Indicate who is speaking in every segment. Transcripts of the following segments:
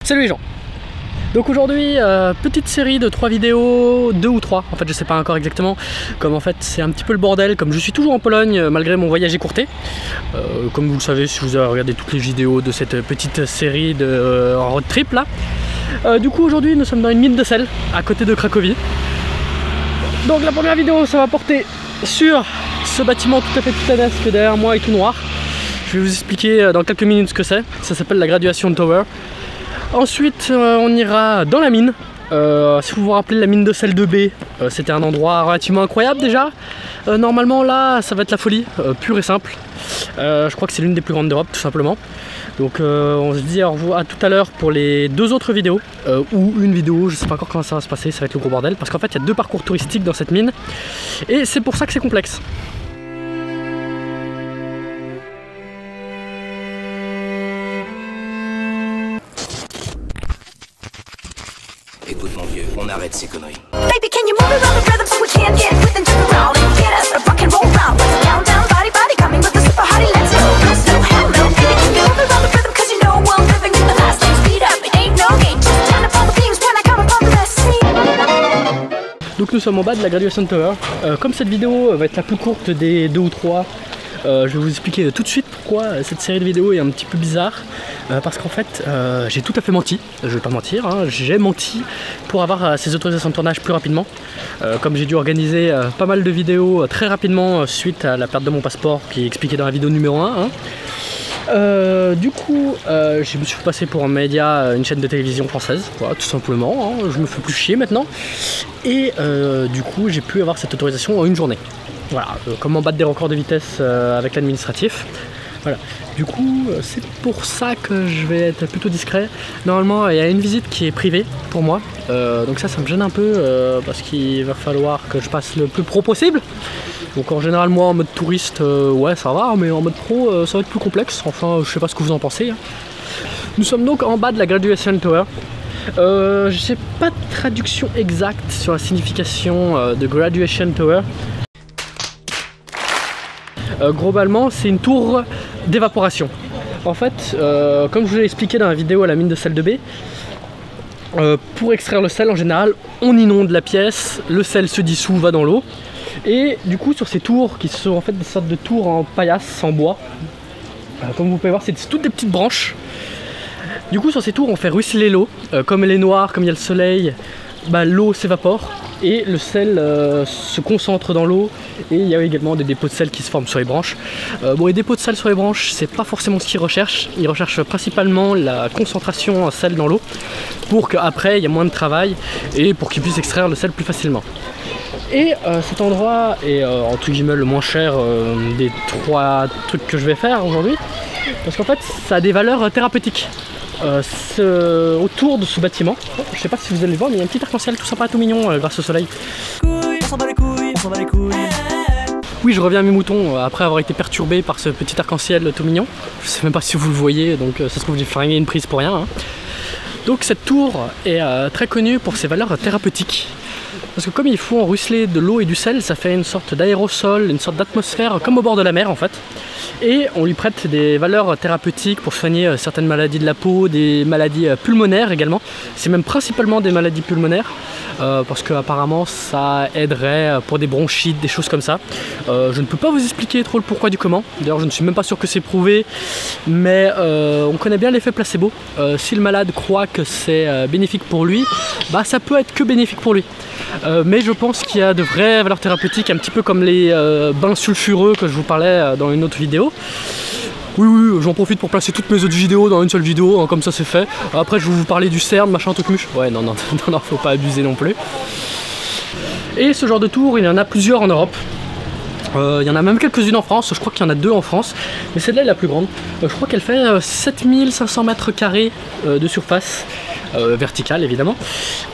Speaker 1: Salut les gens. Donc aujourd'hui, petite série de 3 vidéos, 2 ou 3, en fait je sais pas encore exactement, comme en fait c'est un petit peu le bordel, comme je suis toujours en Pologne malgré mon voyage écourté, comme vous le savez si vous avez regardé toutes les vidéos de cette petite série de road trip là. Du coup aujourd'hui nous sommes dans une mine de sel à côté de Cracovie. Donc la première vidéo ça va porter sur ce bâtiment tout à fait titanesque derrière moi et tout noir. Je vais vous expliquer dans quelques minutes ce que c'est, ça s'appelle la Graduation Tower. Ensuite on ira dans la mine, si vous vous rappelez la mine de sel de B, c'était un endroit relativement incroyable déjà. Normalement là ça va être la folie, pure et simple. Je crois que c'est l'une des plus grandes d'Europe tout simplement. Donc on se dit au revoir à tout à l'heure pour les 2 autres vidéos, ou une vidéo, je sais pas encore comment ça va se passer, ça va être le gros bordel. Parce qu'en fait il y a 2 parcours touristiques dans cette mine, et c'est pour ça que c'est complexe.
Speaker 2: Écoute mon vieux, on arrête ces conneries.
Speaker 3: Baby, can you move around the rhythm so we can't get with and jump around and get us a rock and roll round. Down, down, body, body, coming with the super hottie, let's go. No, so hell no. Baby, can you move around the rhythm cause you know we're living in the fast lane. Speed up, it ain't no game. Just turn up all the things when I come upon the scene.
Speaker 1: Donc nous sommes en bas de la Graduation Tower. Comme cette vidéo va être la plus courte des 2 ou 3, je vais vous expliquer tout de suite pourquoi cette série de vidéos est un petit peu bizarre. Parce qu'en fait j'ai tout à fait menti, je vais pas mentir, hein, j'ai menti pour avoir ces autorisations de tournage plus rapidement. Comme j'ai dû organiser pas mal de vidéos très rapidement suite à la perte de mon passeport qui est expliqué dans la vidéo numéro 1. Du coup, je me suis passé pour un média, une chaîne de télévision française, voilà, tout simplement, hein, je me fais plus chier maintenant. Et du coup, j'ai pu avoir cette autorisation en une journée. Voilà, comment battre des records de vitesse avec l'administratif. Voilà, du coup, c'est pour ça que je vais être plutôt discret. Normalement, il y a une visite qui est privée pour moi, donc ça me gêne un peu parce qu'il va falloir que je passe le plus pro possible. Donc en général, moi en mode touriste, ouais ça va, mais en mode pro, ça va être plus complexe. Enfin, je sais pas ce que vous en pensez. Nous sommes donc en bas de la Graduation Tower. Je sais pas de traduction exacte sur la signification de Graduation Tower. Globalement, c'est une tour d'évaporation. En fait, comme je vous l'ai expliqué dans la vidéo à la mine de sel de B, pour extraire le sel en général, on inonde la pièce, le sel se dissout, va dans l'eau. Et du coup sur ces tours qui sont en fait des sortes de tours en paillasse, en bois, comme vous pouvez voir c'est toutes des petites branches. Du coup sur ces tours on fait ruisseler l'eau, comme elle est noire, comme il y a le soleil, bah, l'eau s'évapore et le sel se concentre dans l'eau, et il y a également des dépôts de sel qui se forment sur les branches. Bon, les dépôts de sel sur les branches c'est pas forcément ce qu'ils recherchent, ils recherchent principalement la concentration en sel dans l'eau pour qu'après il y ait moins de travail et pour qu'ils puissent extraire le sel plus facilement. Et cet endroit est entre guillemets le moins cher des 3 trucs que je vais faire aujourd'hui, parce qu'en fait ça a des valeurs thérapeutiques. Autour de ce bâtiment, je sais pas si vous allez le voir, mais il y a un petit arc-en-ciel tout sympa, tout mignon grâce au soleil.
Speaker 4: On s'en bat les couilles, on s'en bat les couilles.
Speaker 1: Oui, je reviens à mes moutons après avoir été perturbé par ce petit arc-en-ciel tout mignon. Je sais même pas si vous le voyez, donc ça se trouve j'ai flingué une prise pour rien. Hein. Donc cette tour est très connue pour ses valeurs thérapeutiques. Parce que comme il faut en ruisseler de l'eau et du sel, ça fait une sorte d'aérosol, une sorte d'atmosphère comme au bord de la mer en fait. Et on lui prête des valeurs thérapeutiques pour soigner certaines maladies de la peau, des maladies pulmonaires également. C'est même principalement des maladies pulmonaires, parce qu'apparemment ça aiderait pour des bronchites, des choses comme ça. Je ne peux pas vous expliquer trop le pourquoi du comment, d'ailleurs je ne suis même pas sûr que c'est prouvé, mais on connaît bien l'effet placebo. Si le malade croit que c'est bénéfique pour lui, bah ça peut être que bénéfique pour lui. Mais je pense qu'il y a de vraies valeurs thérapeutiques, un petit peu comme les bains sulfureux que je vous parlais dans une autre vidéo. Oui, j'en profite pour placer toutes mes autres vidéos dans une seule vidéo, hein, comme ça c'est fait. Après je vais vous parler du CERN, machin, truc muche. Ouais, non, faut pas abuser non plus. Et ce genre de tour, il y en a plusieurs en Europe. Il y en a même quelques-unes en France, je crois qu'il y en a 2 en France, mais celle-là est la plus grande. Je crois qu'elle fait 7500 mètres carrés de surface, verticale évidemment.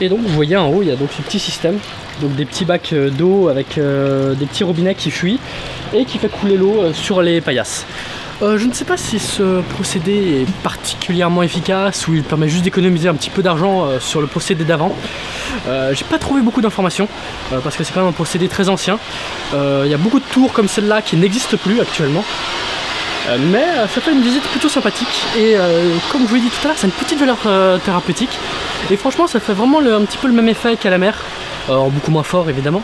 Speaker 1: Et donc vous voyez en haut, il y a donc ce petit système, donc des petits bacs d'eau avec des petits robinets qui fuient et qui fait couler l'eau sur les paillasses. Je ne sais pas si ce procédé est particulièrement efficace ou il permet juste d'économiser un petit peu d'argent sur le procédé d'avant. J'ai pas trouvé beaucoup d'informations parce que c'est quand même un procédé très ancien. Il y a beaucoup de tours comme celle-là qui n'existent plus actuellement. Mais ça fait une visite plutôt sympathique et comme je vous l'ai dit tout à l'heure, c'est une petite valeur thérapeutique et franchement ça fait vraiment un petit peu le même effet qu'à la mer, beaucoup moins fort évidemment,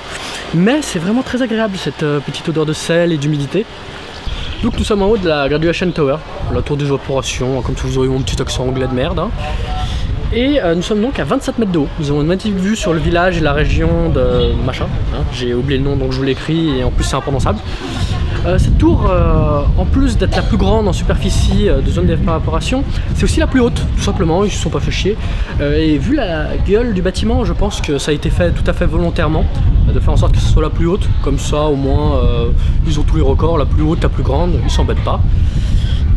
Speaker 1: mais c'est vraiment très agréable cette petite odeur de sel et d'humidité. Donc nous sommes en haut de la Graduation Tower, la tour d'évaporation, comme si vous auriez mon petit accent anglais de merde. Hein. Et nous sommes donc à 27 mètres de haut. Nous avons une magnifique vue sur le village et la région de machin. Hein. J'ai oublié le nom donc je vous l'écris et en plus c'est imprononçable. Cette tour, en plus d'être la plus grande en superficie de zone d'évaporation, c'est aussi la plus haute, tout simplement, ils se sont pas fait chier. Et vu la gueule du bâtiment, je pense que ça a été fait tout à fait volontairement, de faire en sorte que ce soit la plus haute, comme ça au moins ils ont tous les records, la plus haute, la plus grande, ils s'embêtent pas.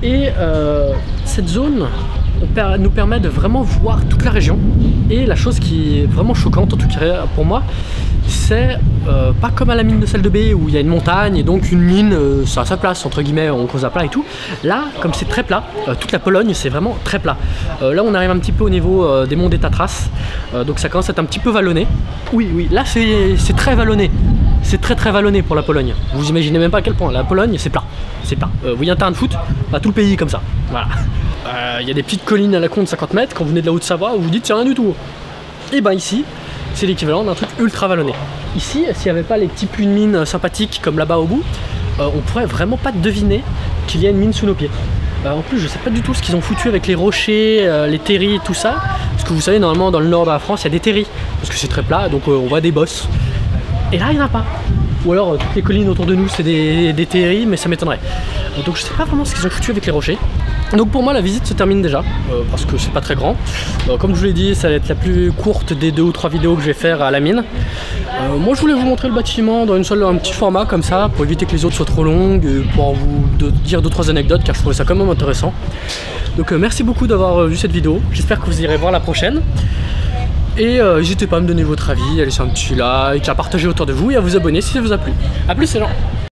Speaker 1: Et cette zone nous permet de vraiment voir toute la région. Et la chose qui est vraiment choquante, en tout cas pour moi, c'est pas comme à la mine de Sel de B où il y a une montagne et donc une mine, ça a sa place, entre guillemets, on creuse à plat et tout. Là, comme c'est très plat, toute la Pologne c'est vraiment très plat. Là on arrive un petit peu au niveau des monts des Tatras, donc ça commence à être un petit peu vallonné. Oui, là c'est très vallonné. C'est très vallonné pour la Pologne. Vous imaginez même pas à quel point. La Pologne, c'est plat. C'est plat. Vous voyez un terrain de foot, bah, tout le pays est comme ça. Voilà. Il y a des petites collines à la con de 50 mètres. Quand vous venez de la Haute-Savoie, vous vous dites c'est rien du tout. Et ben ici, c'est l'équivalent d'un truc ultra vallonné. Ici, s'il n'y avait pas les petits puits de mine sympathiques comme là-bas au bout, on pourrait vraiment pas deviner qu'il y a une mine sous nos pieds. En plus, je sais pas du tout ce qu'ils ont foutu avec les rochers, les terris et tout ça. Parce que vous savez, normalement, dans le nord de la France, il y a des terris. Parce que c'est très plat, donc on voit des bosses. Et là, il n'y en a pas. Ou alors, toutes les collines autour de nous, c'est des terris, mais ça m'étonnerait. Donc, je sais pas vraiment ce qu'ils ont foutu avec les rochers. Donc, pour moi, la visite se termine déjà, parce que c'est pas très grand. Comme je vous l'ai dit, ça va être la plus courte des 2 ou 3 vidéos que je vais faire à la mine. Moi, je voulais vous montrer le bâtiment dans un petit format comme ça, pour éviter que les autres soient trop longues, pour vous dire 2-3 anecdotes, car je trouvais ça quand même intéressant. Donc, merci beaucoup d'avoir vu cette vidéo. J'espère que vous irez voir la prochaine. Et n'hésitez pas à me donner votre avis, à laisser un petit like, à partager autour de vous et à vous abonner si ça vous a plu. A plus, c'est gens.